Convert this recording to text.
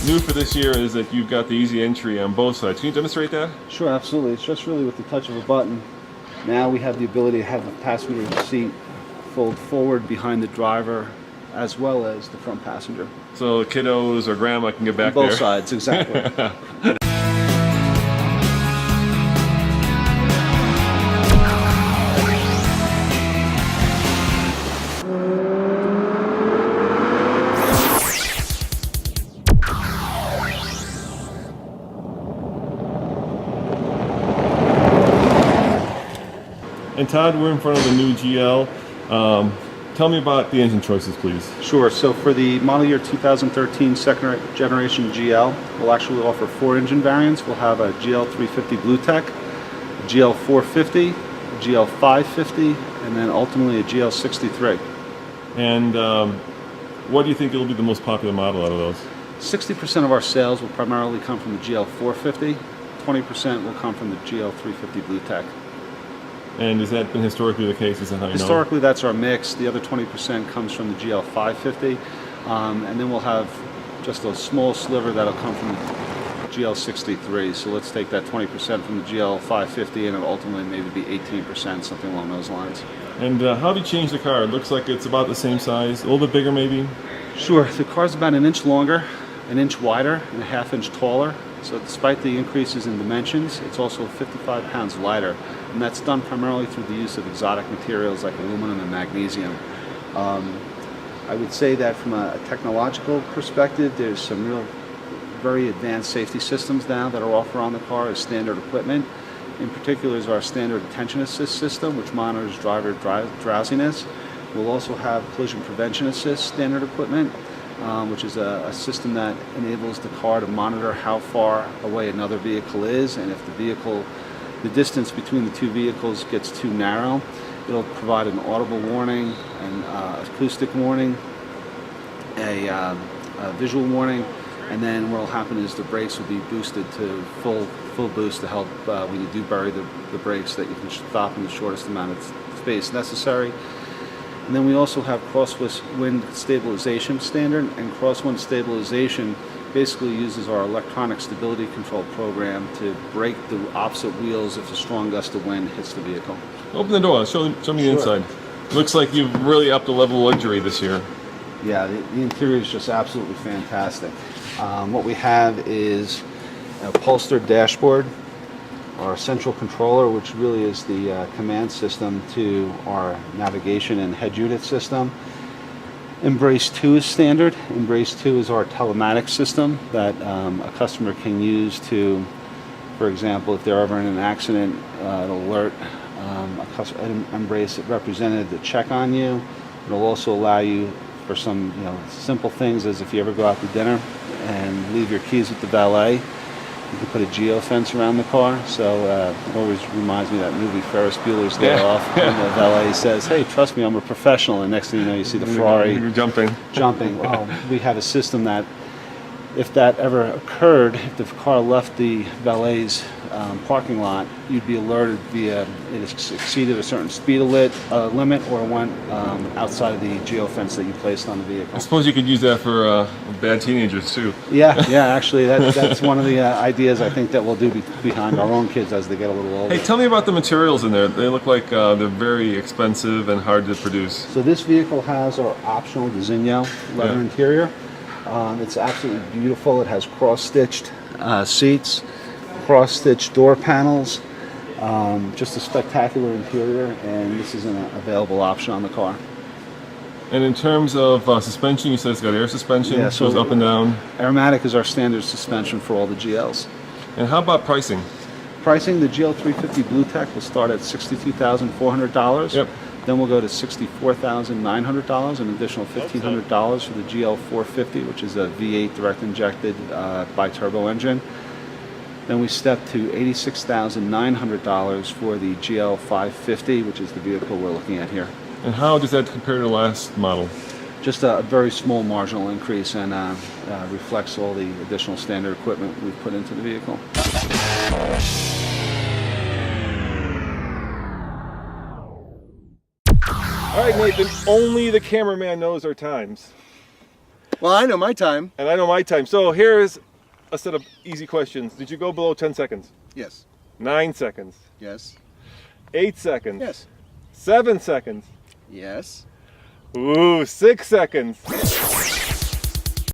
New for this year is that you've got the easy entry on both sides. Can you demonstrate that? Sure, absolutely. It's just really with the touch of a button. Now we have the ability to have the passenger seat fold forward behind the driver as well as the front passenger. So kiddos or grandma can get back On both there. sides, exactly. And Todd, we're in front of the new GL. Tell me about the engine choices, please. Sure. So for the model year 2013 second generation GL, we'll actually offer 4 engine variants. We'll have a GL 350 BlueTech, a GL 450, a GL 550, and then ultimately a GL 63. And what do you think will be the most popular model out of those? 60% of our sales will primarily come from the GL 450, 20% will come from the GL 350 BlueTech. And has that been historically the case? Is that how you Historically, that's our mix. The other 20% comes from the GL 550, and then we'll have just a small sliver that'll come from the GL 63. So let's take that 20% from the GL 550 and it'll ultimately maybe be 18%, something along those lines. And how have you changed the car? It looks like it's about the same size, a little bit bigger maybe? Sure. The car's about an inch longer, an inch wider, and a half inch taller. So despite the increases in dimensions, it's also 55 pounds lighter. And that's done primarily through the use of exotic materials like aluminum and magnesium. I would say that from a technological perspective, there's some real very advanced safety systems now that are offered on the car as standard equipment. In particular is our standard attention assist system, which monitors driver drowsiness. We'll also have collision prevention assist standard equipment, which is a system that enables the car to monitor how far away another vehicle is, and if the distance between the two vehicles gets too narrow, it'll provide an audible warning, an acoustic warning, a visual warning, and then what will happen is the brakes will be boosted to full boost to help when you do bury the brakes, that you can stop in the shortest amount of space necessary. And then we also have crosswind stabilization standard, and crosswind stabilization basically uses our electronic stability control program to brake the opposite wheels if a strong gust of wind hits the vehicle. Open the door, show me the inside. Looks like you've really upped the level of luxury this year. Yeah, the interior is just absolutely fantastic. What we have is a upholstered dashboard, our central controller, which really is the command system to our navigation and head unit system. Embrace 2 is standard. Embrace 2 is our telematics system that a customer can use to, for example, if they're ever in an accident, it'll alert an Embrace representative to check on you. It'll also allow you for some simple things, as if you ever go out to dinner and leave your keys with the valet, you can put a geofence around the car. So it always reminds me of that movie Ferris Bueller's Day Off, when the valet says, "Hey, trust me, I'm a professional," and next thing you know, you see the Ferrari jumping. Well, we have a system that, if that ever occurred, if the car left the valet's parking lot, you'd be alerted via it exceeded a certain speed limit or went outside of the geofence that you placed on the vehicle. I suppose you could use that for bad teenagers too. Yeah, actually that's one of the ideas I think that we'll do behind our own kids as they get a little older. Hey, tell me about the materials in there. They look like they're very expensive and hard to produce. So this vehicle has our optional Designo leather interior. It's absolutely beautiful. It has cross-stitched seats, cross-stitched door panels, just a spectacular interior, and this is an available option on the car. And in terms of suspension, you said it's got air suspension, yeah, so it's up and down. Aromatic is our standard suspension for all the GLs. And how about pricing? Pricing, the GL 350 BlueTech will start at $62,400. Yep. Then we'll go to $64,900, an additional $1,500 for the GL 450, which is a V8 direct injected bi-turbo engine. Then we step to $86,900 for the GL 550, which is the vehicle we're looking at here. And how does that compare to the last model? Just a very small marginal increase, and reflects all the additional standard equipment we've put into the vehicle. All right, Nathan, only the cameraman knows our times. Well, I know my time. And I know my time. So here's a set of easy questions. Did you go below 10 seconds? Yes. 9 seconds. Yes. 8 seconds. Yes. 7 seconds. Yes. Ooh, 6 seconds.